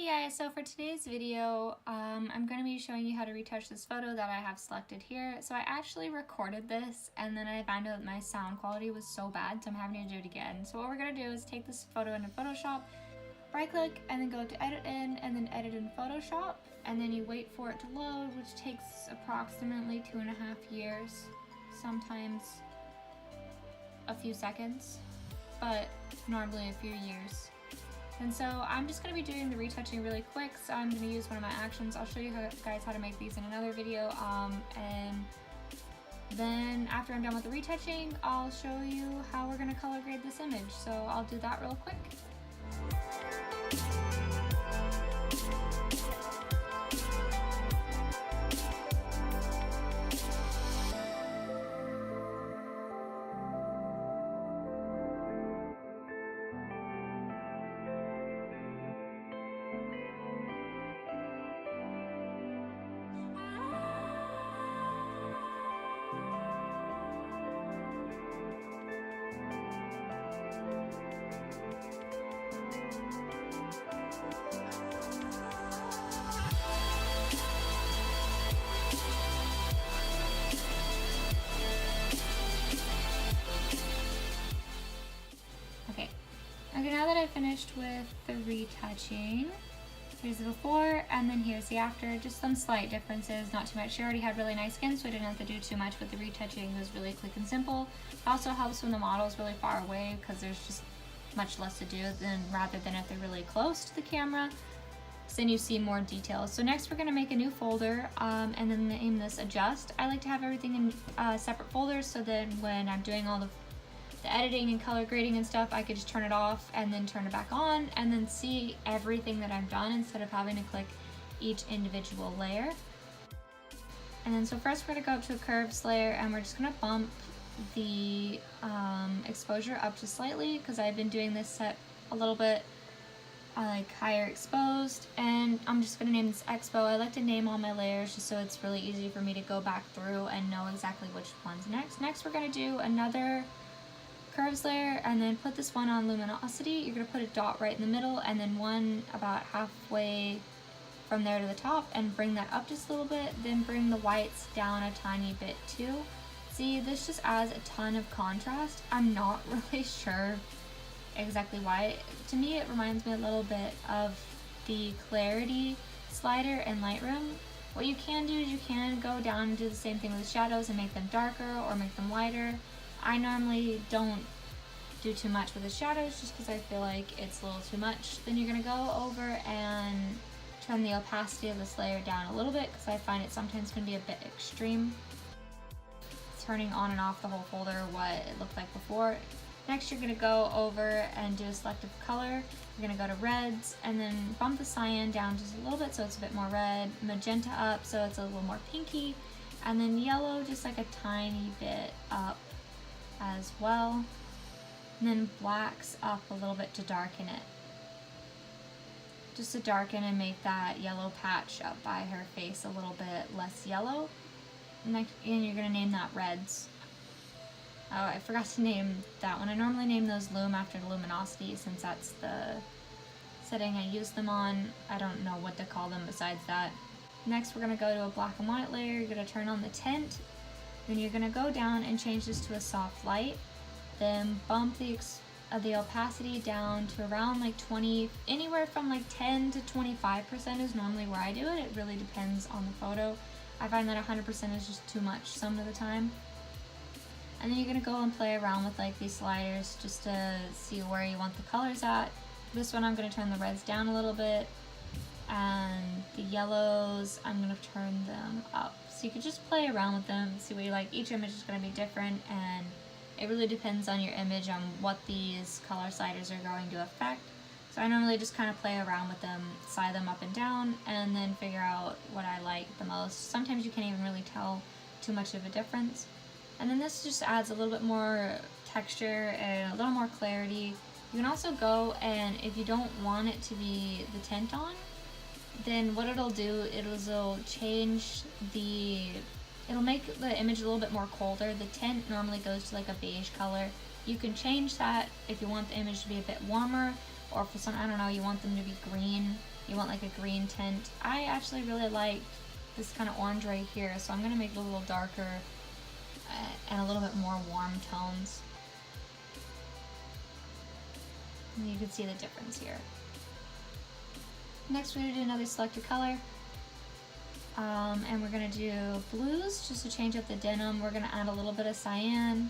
Hey guys, so for today's video, I'm going to be showing you how to retouch this photo that I have selected here. So I actually recorded this and then I found out that my sound quality was so bad, so I'm having to do it again. So what we're going to do is take this photo into Photoshop, right click, and then go to edit in, and then edit in Photoshop, and then you wait for it to load, which takes approximately 2.5 years, sometimes a few seconds, but normally a few years. And so I'm just going to be doing the retouching really quick, so I'm going to use one of my actions. I'll show you guys how to make these in another video, and then after I'm done with the retouching, I'll show you how we're going to color grade this image. So I'll do that real quick. Okay, now that I've finished with the retouching, here's the before and then here's the after. Just some slight differences, not too much. She already had really nice skin, so I didn't have to do too much with the retouching. It was really quick and simple. It also helps when the model's really far away because there's just much less to do rather than if they're really close to the camera. So then you see more details. So next we're going to make a new folder and then name this adjust. I like to have everything in separate folders, so then when I'm doing all the editing and color grading and stuff, I could just turn it off and then turn it back on and then see everything that I've done instead of having to click each individual layer. And then so first we're going to go up to a curves layer and we're just going to bump the exposure up to slightly because I've been doing this set a little bit like higher exposed, and I'm just going to name this Expo. I like to name all my layers just so it's really easy for me to go back through and know exactly which one's next. Next we're going to do another curves layer and then put this one on luminosity. You're going to put a dot right in the middle and then one about halfway from there to the top and bring that up just a little bit, then bring the whites down a tiny bit too. See, this just adds a ton of contrast. I'm not really sure exactly why. To me it reminds me a little bit of the clarity slider in Lightroom. What you can do is you can go down and do the same thing with the shadows and make them darker or make them lighter. I normally don't do too much with the shadows just because I feel like it's a little too much. Then you're going to go over and turn the opacity of this layer down a little bit because I find it sometimes can be a bit extreme. Turning on and off the whole folder what it looked like before. Next you're going to go over and do a selective color. You're going to go to reds and then bump the cyan down just a little bit so it's a bit more red, magenta up so it's a little more pinky, and then yellow just like a tiny bit up as well, and then blacks up a little bit to darken it, just to darken and make that yellow patch up by her face a little bit less yellow. Next, and you're going to name that reds. Oh, I forgot to name that one. I normally name those Loom after the luminosity since that's the setting I use them on. I don't know what to call them besides that. Next we're going to go to a black and white layer. You're going to turn on the tint. Then you're going to go down and change this to a soft light. Then bump the opacity down to around like 20, anywhere from like 10 to 25% is normally where I do it. It really depends on the photo. I find that 100% is just too much some of the time. And then you're going to go and play around with like these sliders just to see where you want the colors at. This one I'm going to turn the reds down a little bit, and the yellows I'm going to turn them up. So you could just play around with them, see what you like. Each image is going to be different and it really depends on your image on what these color sliders are going to affect. So I normally just kind of play around with them, slide them up and down, and then figure out what I like the most. Sometimes you can't even really tell too much of a difference. And then this just adds a little bit more texture and a little more clarity. You can also go, and if you don't want it to be the tint on, then what it'll do, it'll change it'll make the image a little bit more colder. The tint normally goes to like a beige color. You can change that if you want the image to be a bit warmer, or for some, I don't know, you want them to be green. You you want like a green tint. I actually really like this kind of orange right here, so I'm gonna make it a little darker and a little bit more warm tones. And you can see the difference here. Next we're gonna do another selected color. And we're gonna do blues just to change up the denim. We're gonna add a little bit of cyan,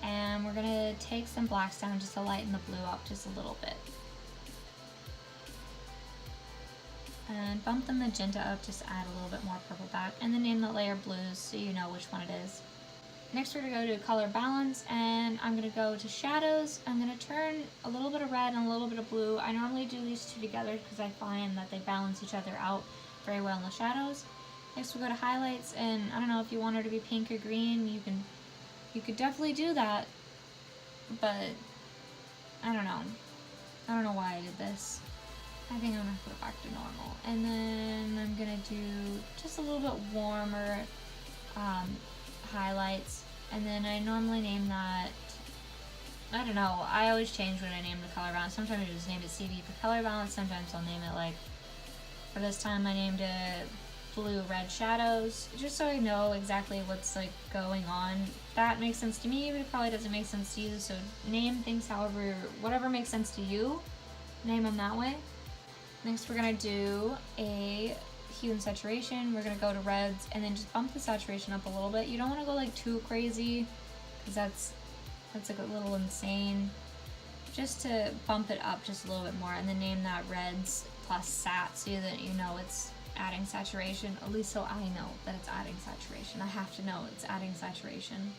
and we're gonna take some blacks down just to lighten the blue up just a little bit. And bump the magenta up just to add a little bit more purple back, and then name the layer blues so you know which one it is. Next we're gonna go to color balance, and I'm gonna go to shadows. I'm gonna turn a little bit of red and a little bit of blue. I normally do these two together because I find that they balance each other out very well in the shadows. Next we'll go to highlights, and I don't know if you want her to be pink or green, you could definitely do that, but I don't know why I did this. I think I'm gonna put it back to normal. And then I'm gonna do just a little bit warmer highlights, and then I normally name that, I don't know, I always change when I name the color balance. Sometimes I just name it CV for color balance, sometimes I'll name it like, for this time I named it blue red shadows, just so I know exactly what's like going on. That makes sense to me, but it probably doesn't make sense to you, so name things however, whatever makes sense to you, name them that way. Next we're gonna do a hue and saturation. We're gonna go to reds and then just bump the saturation up a little bit. You don't want to go like too crazy because that's like a little insane. Just to bump it up just a little bit more, and then name that reds plus sat so that you know it's adding saturation, at least so I know that it's adding saturation. I have to know it's adding saturation.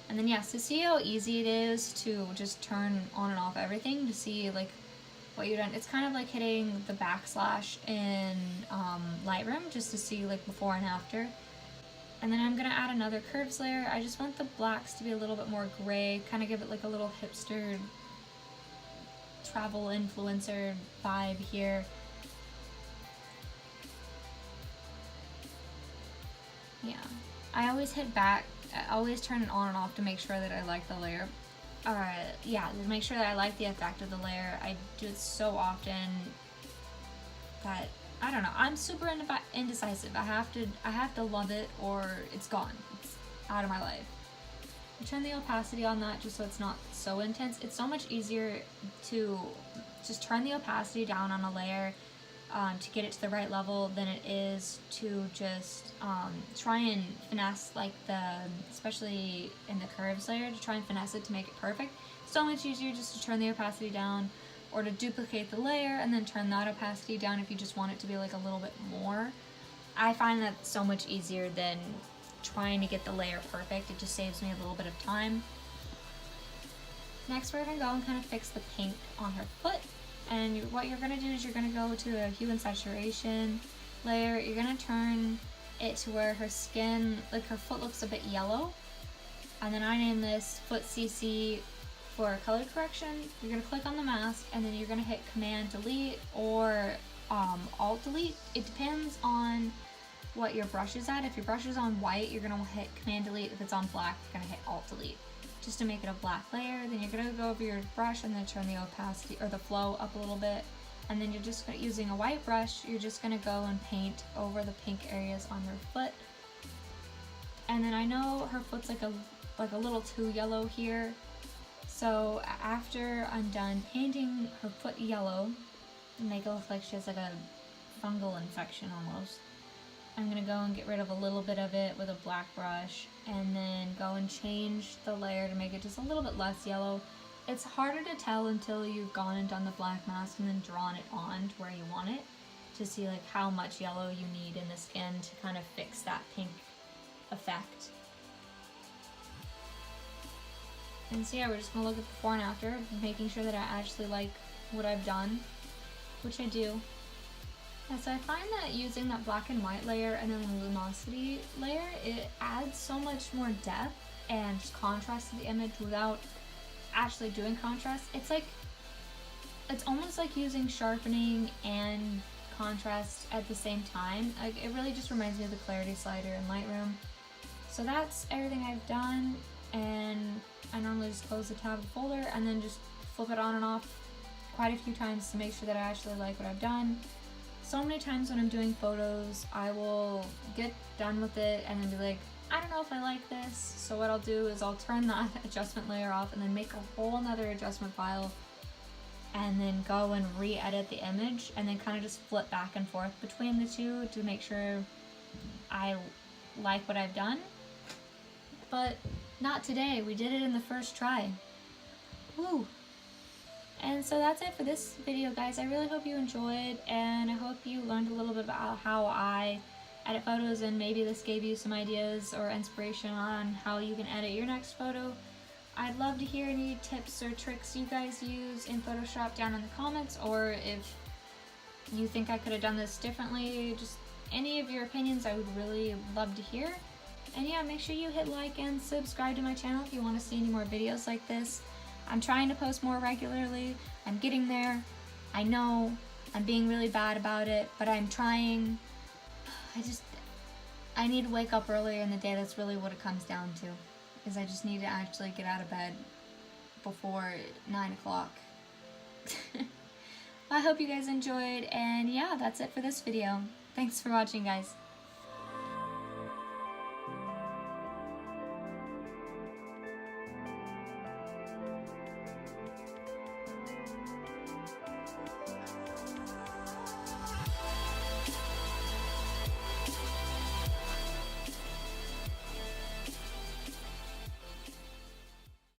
And then yes, to see how easy it is to just turn on and off everything, to see like what you've done. It's kind of like hitting the backslash in Lightroom just to see like before and after. And then I'm gonna add another curves layer. I just want the blacks to be a little bit more gray, kind of give it like a little hipster travel influencer vibe here. Yeah, I always hit back, I always turn it on and off to make sure that I like the layer. Yeah, to make sure that I like the effect of the layer. I do it so often that, I don't know, I'm super indecisive. I have to love it or it's gone. It's out of my life. I turn the opacity on that just so it's not so intense. It's so much easier to just turn the opacity down on a layer to get it to the right level than it is to just try and finesse like especially in the curves layer, to try and finesse it to make it perfect. So much easier just to turn the opacity down or to duplicate the layer and then turn that opacity down if you just want it to be like a little bit more. I find that so much easier than trying to get the layer perfect. It just saves me a little bit of time. Next we're going to go and kind of fix the pink on her foot. And what you're going to do is you're going to go to a hue and saturation layer. You're going to turn it to where her skin, like her foot looks a bit yellow. And then I name this foot CC for color correction. You're going to click on the mask and then you're going to hit Command Delete or Alt Delete. It depends on what your brush is at. If your brush is on white, you're going to hit Command Delete. If it's on black, you're going to hit Alt Delete. Just to make it a black layer. Then you're going to go over your brush and then turn the opacity or the flow up a little bit, and then you're just using a white brush, you're just going to go and paint over the pink areas on her foot. And then I know her foot's like a little too yellow here, so after I'm done painting her foot yellow, make it look like she has like a fungal infection almost, I'm going to go and get rid of a little bit of it with a black brush and then go and change the layer to make it just a little bit less yellow. It's harder to tell until you've gone and done the black mask and then drawn it on to where you want it to see like how much yellow you need in the skin to kind of fix that pink effect. And so yeah, we're just going to look at before and after, making sure that I actually like what I've done, which I do. Yeah, so I find that using that black and white layer and then the luminosity layer, it adds so much more depth and just contrast to the image without actually doing contrast. It's almost like using sharpening and contrast at the same time. Like, it really just reminds me of the clarity slider in Lightroom. So that's everything I've done, and I normally just close the tab of the folder and then just flip it on and off quite a few times to make sure that I actually like what I've done. So many times when I'm doing photos, I will get done with it and then be like, I don't know if I like this. So what I'll do is I'll turn that adjustment layer off and then make a whole nother adjustment file and then go and re-edit the image and then kind of just flip back and forth between the two to make sure I like what I've done. But not today. We did it in the first try. Woo! And so that's it for this video, guys. I really hope you enjoyed, and I hope you learned a little bit about how I edit photos, and maybe this gave you some ideas or inspiration on how you can edit your next photo. I'd love to hear any tips or tricks you guys use in Photoshop down in the comments, or if you think I could have done this differently, just any of your opinions I would really love to hear. And yeah, make sure you hit like and subscribe to my channel if you want to see any more videos like this. I'm trying to post more regularly. I'm getting there. I know I'm being really bad about it, but I'm trying. I need to wake up earlier in the day. That's really what it comes down to, is I just need to actually get out of bed before 9 o'clock. I hope you guys enjoyed, and yeah, that's it for this video. Thanks for watching, guys.